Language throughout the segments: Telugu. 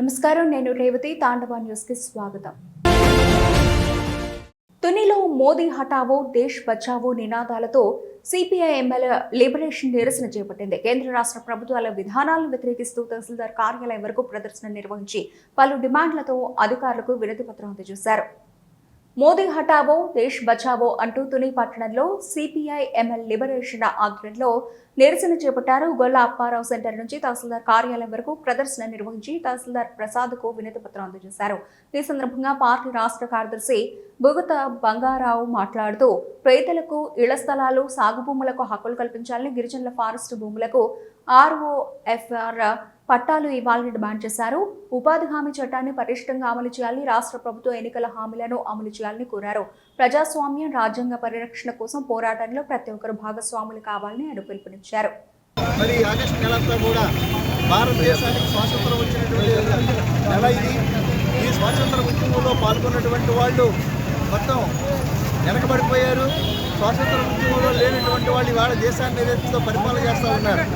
నమస్కారం, నేను రేవతి. తాండవ న్యూస్ కి స్వాగతం. తునిలో మోదీ హటావో దేశ్ బచావో నినాదాలతో సిపిఐ-ఎంఎల్ లిబరేషన్ నిరసన చేపట్టింది. కేంద్ర రాష్ట్ర ప్రభుత్వాల విధానాలను వ్యతిరేకిస్తూ తహసీల్దార్ కార్యాలయం వరకు ప్రదర్శన నిర్వహించి పలు డిమాండ్లతో అధికారులకు వినతి పత్రం అందజేశారు. మోదీ హటావో దేశ్ బచావో అంటూ తుని పట్టణంలో సిపిఐ-ఎంఎల్ లిబరేషన్ ఆధ్వర్యంలో నిరసన చేపట్టారు. గొల్ల అప్పారావు సెంటర్ నుంచి తహసీల్దార్ కార్యాలయం వరకు ప్రదర్శన నిర్వహించి తహసీల్దార్ ప్రసాద్కు వినతి పత్రం అందజేశారు. ఈ సందర్భంగా పార్టీ రాష్ట్ర కార్యదర్శి బుగత బంగారావు మాట్లాడుతూ పేదలకు ఇళ్ల స్థలాలు, సాగు భూములకు హక్కులు కల్పించాలని, గిరిజనుల ఫారెస్ట్ భూములకు ROFR పట్టాలు ఇవ్వాలని డిమాండ్ చేశారు. ఉపాధి హామీ చట్టాన్ని పటిష్టంగా అమలు చేయాలని, రాష్ట్ర ప్రభుత్వ ఎన్నికల హామీలను అమలు చేయాలని కోరారు. ప్రజాస్వామ్యం, రాజ్యాంగ పరిరక్షణ కోసం పోరాటంలో ప్రతి ఒక్కరు భాగస్వాములు కావాలని ఆయన పిలుపునిచ్చారు. మరి ఆగస్టు నెలంతా కూడా భారతదేశానికి స్వాతంత్రం వచ్చినటువంటి నెల ఇది. ఈ స్వాతంత్ర ఉద్యమంలో పాల్గొన్నటువంటి వాళ్ళు మొత్తం వెనకబడిపోయారు. స్వాతంత్ర ఉద్యమంలో లేనటువంటి వాళ్ళు ఇవాళ దేశాన్ని ఏదైతే పరిపాలన చేస్తూ ఉన్నారు.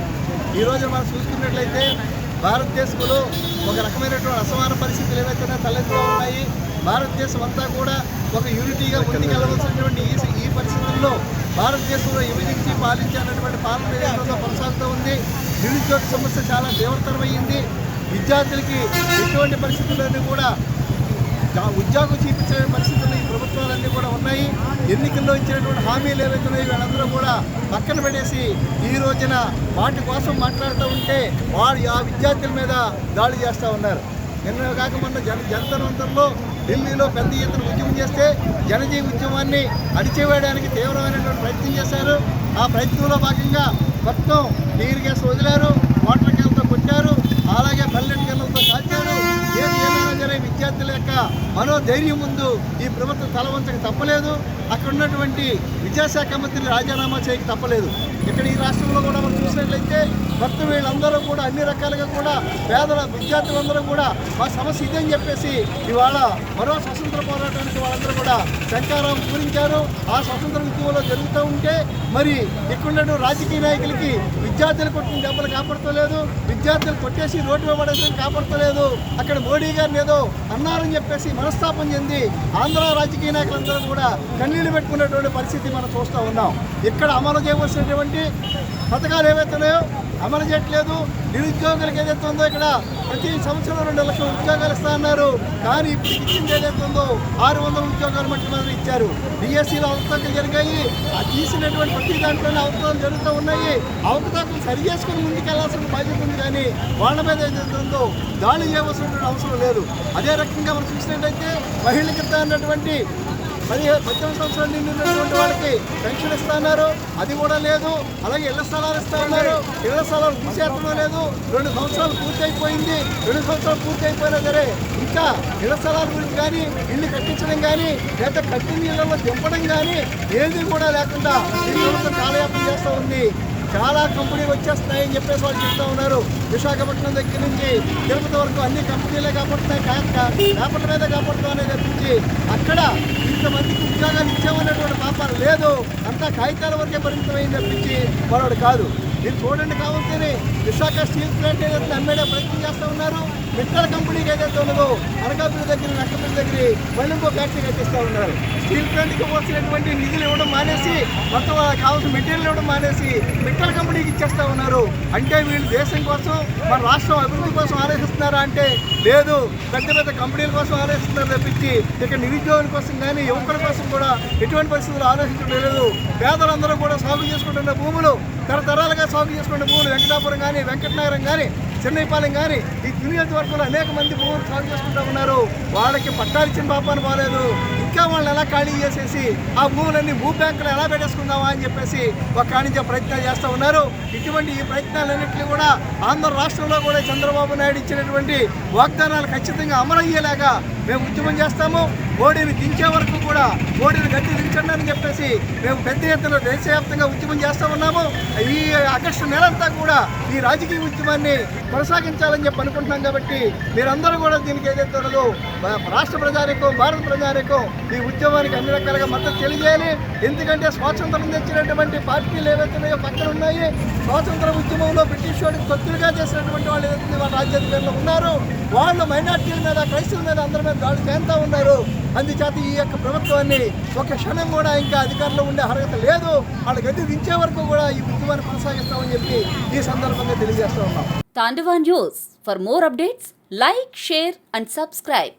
ఈరోజు మనం చూసుకున్నట్లయితే భారతదేశంలో ఒక రకమైనటువంటి అసమాన పరిస్థితులు ఏవైతే తలెత్తుతూ ఉన్నాయి. భారతదేశం అంతా కూడా ఒక యూనిటీగా ముందుకెళ్ళవలసినటువంటి ఈ పరిస్థితుల్లో భారతదేశంలో విభజించి పాలించాలన్నటువంటి పాలన ఏదైతే కొనసాగుతూ ఉంది. నిరుద్యోగ సమస్య చాలా తీవ్రతరమైంది. విద్యార్థులకి ఎటువంటి పరిస్థితులన్నీ కూడా ఉద్యోగం చూపించే పరిస్థితులు ఈ ప్రభుత్వాలన్నీ కూడా ఉన్నాయి. ఎన్నికల్లో ఇచ్చినటువంటి హామీలు ఏవైతే ఉన్నాయో వీళ్ళందరూ కూడా పక్కన పెట్టేసి ఈ రోజున వాటి కోసం మాట్లాడుతూ ఉంటే వారు ఆ విద్యార్థుల మీద దాడి చేస్తూ ఉన్నారు. నిన్న కాక మొన్న జనతరంలో ఢిల్లీలో పెద్ద ఎత్తున ఉద్యమం చేస్తే జనజీవ ఉద్యమాన్ని అడిచివేయడానికి తీవ్రమైనటువంటి ప్రయత్నం చేశారు. ఆ ప్రయత్నంలో భాగంగా మొత్తం నీరు గ్యాస్ వదిలారు, వాటర్ క్యాన్లతో కొట్టారు, అలాగే పల్లెట్ క్యాన్లతో కాల్చారు. ఏమైనా జరిగే విద్యార్థుల యొక్క మనోధైర్యం ముందు ఈ ప్రభుత్వం తలవంచక తప్పలేదు. అక్కడ ఉన్నటువంటి విద్యాశాఖ మంత్రి రాజీనామా చేయక తప్పలేదు. ఇక్కడ ఈ రాష్ట్రంలో కూడా మనం చూసినట్లయితే మొత్తం వీళ్ళందరూ కూడా అన్ని రకాలుగా కూడా పేదల విద్యార్థులందరూ కూడా మా సమస్య ఇదని చెప్పేసి ఇవాళ మరో స్వతంత్ర పోరాటానికి వాళ్ళందరూ కూడా శంకారావం పూరించారు. ఆ స్వతంత్ర ఉద్యమంలో జరుగుతూ ఉంటే మరి ఇక్కడ రాజకీయ నాయకులకి విద్యార్థులు కొట్టిన దెబ్బలు కాపాడుతలేదు, విద్యార్థులు కొట్టేసి రోడ్డు పడేసి కాపాడుతలేదు. అక్కడ మోడీ గారిని ఏదో అన్నారని చెప్పేసి మనస్తాపం చెంది ఆంధ్ర రాజకీయ నాయకులందరూ కూడా కన్నీళ్లు పెట్టుకున్నటువంటి పరిస్థితి మనం చూస్తూ ఉన్నాం. ఇక్కడ అమలు చేయవలసినటువంటి పథకాలు ఏవైతే ఉన్నాయో అమలు చేయట్లేదు. నిరుద్యోగులకు ఏదైతే ఉందో ఇక్కడ ప్రతి సంవత్సరం 2 లక్షల ఉద్యోగాలు ఇస్తా అన్నారు. కానీ ఇప్పుడు ఇచ్చింది ఏదైతే ఉందో 600 ఉద్యోగాలు మట్టి మీద ఇచ్చారు. డిఎస్సీలో అవకతవకలు జరిగాయి. ఆ తీసినటువంటి ప్రతి దాంట్లోనే అవకతవకలు జరుగుతూ ఉన్నాయి. అవకతవకలు సరి చేసుకుని ముందుకెళ్లాల్సిన బాధ్యత ఉంది. కానీ వాళ్ళ మీద ఏదైతే ఉందో దాడి చేయవలసినటువంటి అవసరం లేదు. అదే రకంగా మనం చూసినట్లయితే మహిళలకు ఇస్తా అన్నటువంటి 18 సంవత్సరాలు నిండినటువంటి వాళ్ళకి పెన్షన్ ఇస్తా అన్నారు, అది కూడా లేదు. అలాగే ఇళ్ల స్థలాలు ఇస్తా ఉన్నారు, ఇళ్ల స్థలాలు తీసేయడం లేదు. 2 సంవత్సరాలు పూర్తి అయిపోయింది. 2 సంవత్సరాలు పూర్తి అయిపోయినా సరే ఇంకా ఇళ్ల స్థలాల గురించి కానీ, ఇల్లు కట్టించడం కానీ, లేదా కట్టిన ఇళ్లలో దింపడం కానీ ఏది కూడా లేకుండా ఈ ప్రభుత్వం కాలయాపన చేస్తూ ఉంది. చాలా కంపెనీలు వచ్చేస్తున్నాయని చెప్పేసి వాళ్ళు చెప్తా ఉన్నారు. విశాఖపట్నం దగ్గర నుంచి తిరుపతి వరకు అన్ని కంపెనీలే కాపాడుతున్నాయి, పేపర్ల మీద కాపాడుతాం అనేది తప్పించి అక్కడ ఇంతమందికి ఉద్యోగాలు ఇచ్చామనేటువంటి పాపాలు లేదు. అంతా కాగితాల వరకే పరిమితమైంది తప్పించి మరొకటి కాదు. మీరు చూడండి, కావాల్సింది విశాఖ స్టీల్ ప్లాంట్ ఏదైతే అమ్మేడే ప్రయత్నం చేస్తూ ఉన్నారు. మిట్టల కంపెనీకి ఏదైతే ఉన్నదో అనకాపల్లి దగ్గర, నక్కపల్లి దగ్గర మళ్ళీ ఇంకో ఫ్యాక్టరీ కట్టిస్తూ ఉన్నారు. స్టీల్ ప్లాంట్కి ఇవ్వాల్సినటువంటి నిధులు ఇవ్వడం మానేసి, మొత్తం కావాల్సిన మెటీరియల్ ఇవ్వడం మానేసి మిట్టల కంపెనీకి ఇచ్చేస్తూ ఉన్నారు. అంటే వీళ్ళు దేశం కోసం, మన రాష్ట్రం అభివృద్ధి కోసం ఆలోచిస్తున్నారా అంటే లేదు. పెద్ద పెద్ద కంపెనీల కోసం ఆలోచిస్తున్నారు తప్పించి ఇక్కడ నిరుద్యోగుల కోసం కానీ యువకుల కోసం కూడా ఎటువంటి పరిస్థితులు ఆలోచించడం లేదు. పేదలందరూ కూడా సాగు చేసుకుంటున్న భూములు, తరతరాలుగా సాగు చేసుకున్న భూములు వెంకటాపురం కానీ, వెంకటనగరం కానీ, చెన్నైపాలెం కానీ ఈ నియోజకవర్గంలో అనేక మంది భూములు సాగు చేసుకుంటూ ఉన్నారు. వాళ్ళకి పట్టాలు ఇచ్చిన పాపాన్ని బాలేదు. ఇంకా వాళ్ళని ఎలా ఖాళీ చేసేసి ఆ భూములన్నీ భూ బ్యాంకులు ఎలా పెట్టేసుకుందామా అని చెప్పేసి ఒక కాణించే ప్రయత్నాలు చేస్తూ ఉన్నారు. ఇటువంటి ఈ ప్రయత్నాలన్నింటినీ కూడా ఆంధ్ర రాష్ట్రంలో కూడా చంద్రబాబు నాయుడు ఇచ్చినటువంటి వాగ్దానాలు ఖచ్చితంగా అమలయ్యేలాగా మేము ఉద్యమం చేస్తాము. మోడీని దించే వరకు కూడా, మోడీని గట్టి దించండి అని చెప్పేసి మేము పెద్ద ఎత్తున దేశవ్యాప్తంగా ఉద్యమం చేస్తూ ఉన్నాము. ఈ ఆగస్టు నెలంతా కూడా ఈ రాజకీయ ఉద్యమాన్ని కొనసాగించాలని చెప్పి అనుకుంటున్నాం. కాబట్టి మీరందరూ కూడా దీనికి ఏదైతే ఉన్నదో రాష్ట్ర ప్రజానికం, భారత ప్రజానికం ఈ ఉద్యమానికి అన్ని రకాలుగా మద్దతు తెలియజేయాలి. ఎందుకంటే స్వాతంత్రం తెచ్చినటువంటి పార్టీలు ఏవైతే ఉన్నాయో పక్కన ఉన్నాయి. స్వాతంత్ర ఉద్యమంలో బ్రిటిష్ వాడికి తొత్తులుగా చేసినటువంటి వాళ్ళు ఏదైతే వాళ్ళ రాజ్యాధికారులు ఉన్నారు, వాళ్ళు మైనార్టీల మీద, క్రైస్తవుల మీద, అందరి మీద దాడి చేస్తూ ఉన్నారు. అందుచేత ఈ యొక్క ప్రభుత్వాన్ని ఒక క్షణం కూడా ఇంకా అధికారంలో ఉండే అర్హత లేదు. వాళ్ళ గది దించే వరకు కూడా ఈ ఉద్యమాన్ని కొనసాగిస్తామని చెప్పి ఈ సందర్భంగా తెలియజేస్తూ ఉన్నాం. Tandava News. For more updates, like, share and subscribe.